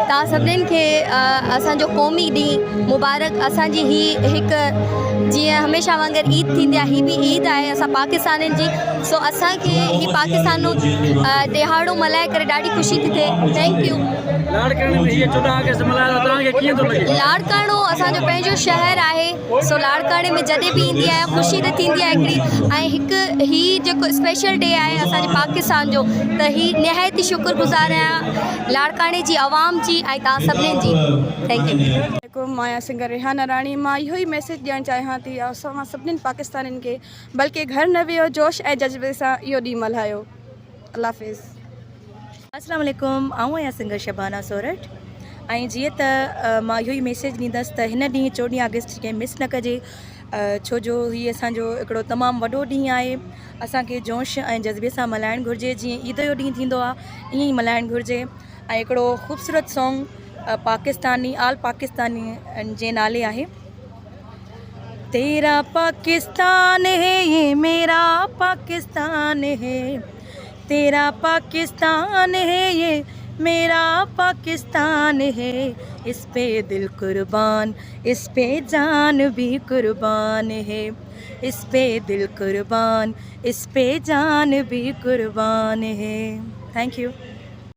तव्हां सभिनीनि खे असांजो क़ौमी ॾींहुं मुबारक। असांजी ही हिकु जीअं हमेशह वांगुरु ईद थींदी आहे, ही बि ईद आहे असां पाकिस्तानियुनि जी। सो असांखे ही पाकिस्तान जो ॾिहाड़ो मल्हाए करे ॾाढी ख़ुशी थी थिए। Thank U. लाड़काणो असांजो पंहिंजो शहरु आहे। सो लाड़काणे में जॾहिं बि ईंदी आहियां ख़ुशी त थींदी आहे हिकिड़ी। ऐं हिकु ही जेको स्पेशल डे आहे असांजे पाकिस्तान जो, त ही निहायती शुक्रगुज़ार आहियां लाड़काणे जी आवाम जी ऐं तव्हां सभिनीनि जी। Thank you. मां सिंगर रेहाना राणी। मां इहो ई मैसेज ॾियणु चाहियां थी असां सभिनीनि पाकिस्तानियुनि खे, बल्कि घर न वियो, जोश ऐं जज़्बे सां इहो ॾींहुं मल्हायो। अल्लाह हाफ़िज़। अस्सलाम वालेकुम। आऊं आहियां सिंगर शबाना सोरठ। ऐं जीअं त मां इहो ई मैसेज ॾींदसि त हिन ॾींहुं 14 अगस्त खे मिस न कजे, छो जो हीअ असांजो हिकिड़ो तमामु वॾो ॾींहुं आहे। असांखे जोश ऐं जज़्बे सां मल्हाइणु घुरिजे। जीअं ईद जो ॾींहुं थींदो आहे ईअं ई मल्हाइणु घुरिजे। ऐं हिकिड़ो ख़ूबसूरत सॉन्ग पाकिस्तानी आल पाकिस्तानी जे नाले आहे। तेरा पाकिस्तान है ये मेरा पाकिस्तान है, तेरा पाकिस्तान है ये मेरा पाकिस्तान है, इस पे दिल कुर्बान इस पे जान भी कुर्बान है, इस पे दिल कुर्बान इस पे जान भी कुर्बान है। Thank U.